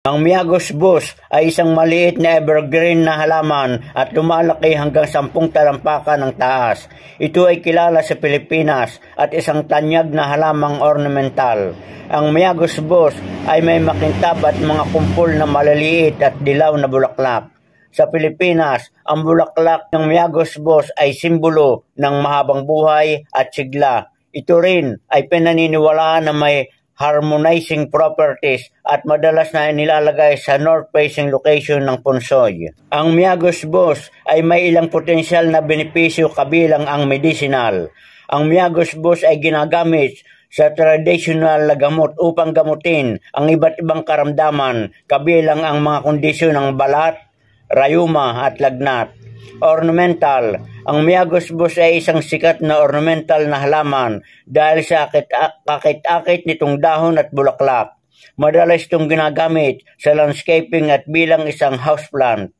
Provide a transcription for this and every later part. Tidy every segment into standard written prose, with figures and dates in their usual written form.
Ang Miagos bus ay isang maliit na evergreen na halaman at lumalaki hanggang 10 talampakan ng taas. Ito ay kilala sa Pilipinas at isang tanyag na halamang ornamental. Ang Miagos bus ay may makintab at mga kumpol na maliliit at dilaw na bulaklak. Sa Pilipinas, ang bulaklak ng Miagos bus ay simbolo ng mahabang buhay at sigla. Ito rin ay pinaniniwalaan na may harmonizing properties at madalas na nilalagay sa north-facing location ng punsoy. Ang Miagos bus ay may ilang potensyal na benepisyo kabilang ang medicinal. Ang Miagos bus ay ginagamit sa traditional na gamot upang gamutin ang iba't ibang karamdaman kabilang ang mga kondisyon ng balat, rayuma at lagnat. Ornamental. Ang Miagos bus ay isang sikat na ornamental na halaman dahil sa akit-akit nitong dahon at bulaklak. Madalas itong ginagamit sa landscaping at bilang isang houseplant.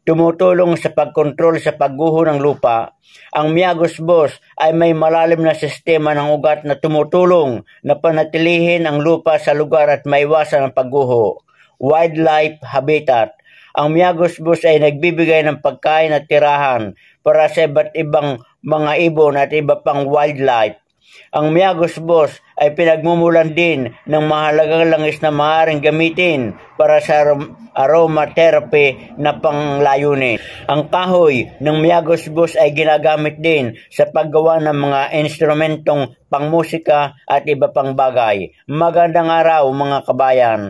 Tumutulong sa pagkontrol sa pagguho ng lupa. Ang Miagos bus ay may malalim na sistema ng ugat na tumutulong na panatilihin ang lupa sa lugar at maiwasan ang pagguho. Wildlife habitat. Ang Miagos bus ay nagbibigay ng pagkain at tirahan para sa iba't ibang mga ibon at iba pang wildlife. Ang Miagos bus ay pinagmumulan din ng mahalagang langis na maaaring gamitin para sa aromatherapy na panglayunin. Ang kahoy ng Miagos bus ay ginagamit din sa paggawa ng mga instrumentong pangmusika at iba pang bagay. Magandang araw mga kabayan!